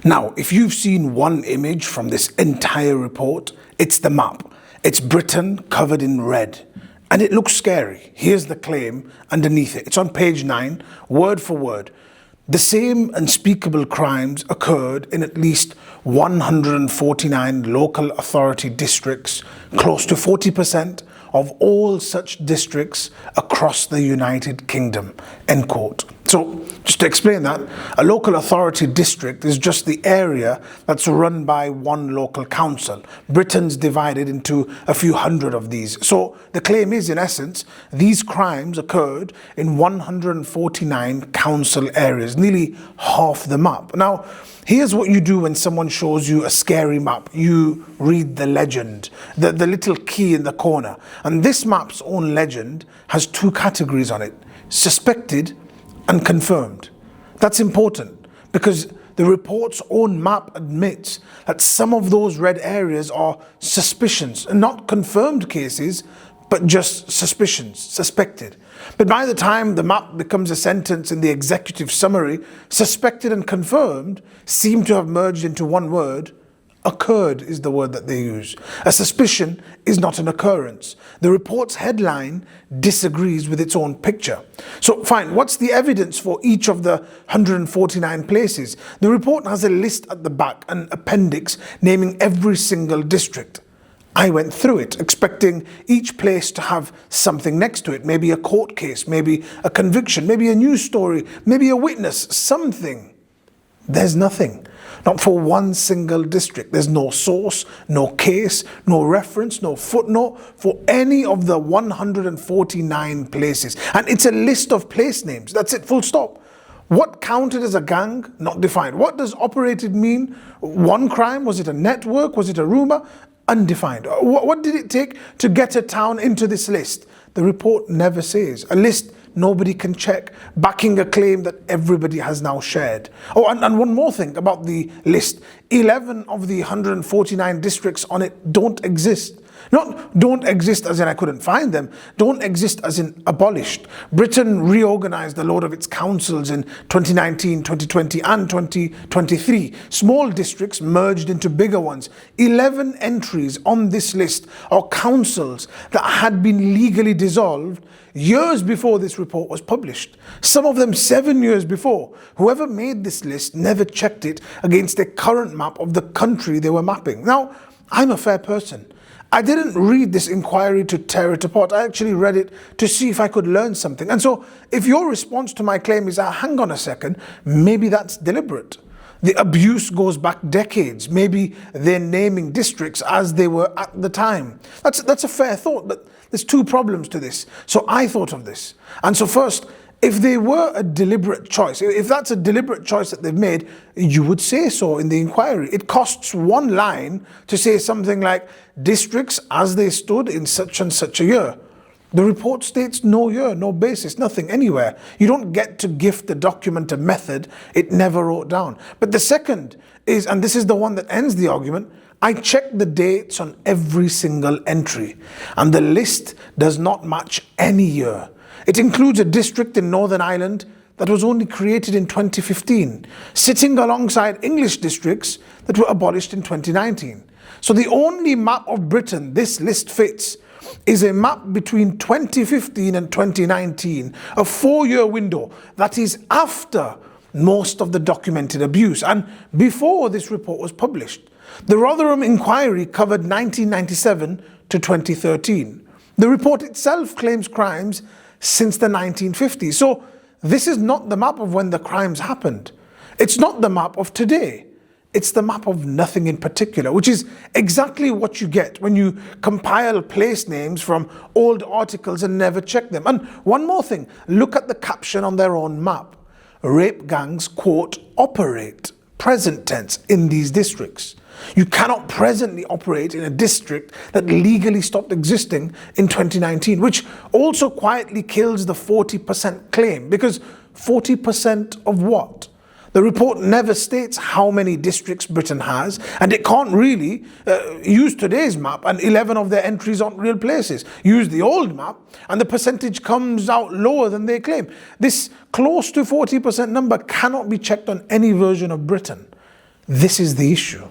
Now, if you've seen one image from this entire report, it's the map. It's Britain covered in red. And it looks scary. Here's the claim underneath it. It's on page 9, word for word. The same unspeakable crimes occurred in at least 149 local authority districts, close to 40% of all such districts across the United Kingdom, end quote. So, just to explain that, a local authority district is just the area that's run by one local council. Britain's divided into a few hundred of these. So, the claim is, in essence, these crimes occurred in 149 council areas, nearly half the map. Now, here's what you do when someone shows you a scary map. You read the legend, the little key in the corner. And this map's own legend has two categories on it: suspected and confirmed. That's important because the report's own map admits that some of those red areas are suspicions, and not confirmed cases, but just suspicions, suspected. But by the time the map becomes a sentence in the executive summary, suspected and confirmed seem to have merged into one word. Occurred is the word that they use. A suspicion is not an occurrence. The report's headline disagrees with its own picture. So fine, what's the evidence for each of the 149 places? The report has a list at the back, an appendix naming every single district. I went through it, expecting each place to have something next to it, maybe a court case, maybe a conviction, maybe a news story, maybe a witness, something. There's nothing. Not for one single district. There's no source, no case, no reference, no footnote for any of the 149 places. And it's a list of place names. That's it, full stop. What counted as a gang? Not defined. What does operated mean? One crime? Was it a network? Was it a rumor? Undefined. What did it take to get a town into this list? The report never says. A list nobody can check, backing a claim that everybody has now shared. Oh, and one more thing about the list. 11 of the 149 districts on it don't exist. Not don't exist as in I couldn't find them, don't exist as in abolished. Britain reorganized a lot of its councils in 2019, 2020 and 2023. Small districts merged into bigger ones. 11 entries on this list are councils that had been legally dissolved years before this report was published. Some of them 7 years before. Whoever made this list never checked it against a current map of the country they were mapping. Now, I'm a fair person. I didn't read this inquiry to tear it apart. I actually read it to see if I could learn something. And so if your response to my claim is, hang on a second, maybe that's deliberate. The abuse goes back decades. Maybe they're naming districts as they were at the time. That's a fair thought, but there's two problems to this. So I thought of this. And so first, if they were a deliberate choice, if that's a deliberate choice that they've made, you would say so in the inquiry. It costs one line to say something like, districts as they stood in such and such a year. The report states no year, no basis, nothing anywhere. You don't get to gift the document a method it never wrote down. But the second is, and this is the one that ends the argument, I checked the dates on every single entry, and the list does not match any year. It includes a district in Northern Ireland that was only created in 2015, sitting alongside English districts that were abolished in 2019. So the only map of Britain this list fits is a map between 2015 and 2019, a 4-year window that is after most of the documented abuse and before this report was published. The Rotherham inquiry covered 1997 to 2013. The report itself claims crimes since the 1950s. So this is not the map of when the crimes happened. It's not the map of today. It's the map of nothing in particular, which is exactly what you get when you compile place names from old articles and never check them. And one more thing, look at the caption on their own map. Rape gangs, quote, operate, present tense, in these districts. You cannot presently operate in a district that legally stopped existing in 2019, which also quietly kills the 40% claim. Because 40% of what? The report never states how many districts Britain has, and it can't really use today's map, and 11 of their entries aren't real places. Use the old map, and the percentage comes out lower than they claim. This close to 40% number cannot be checked on any version of Britain. This is the issue.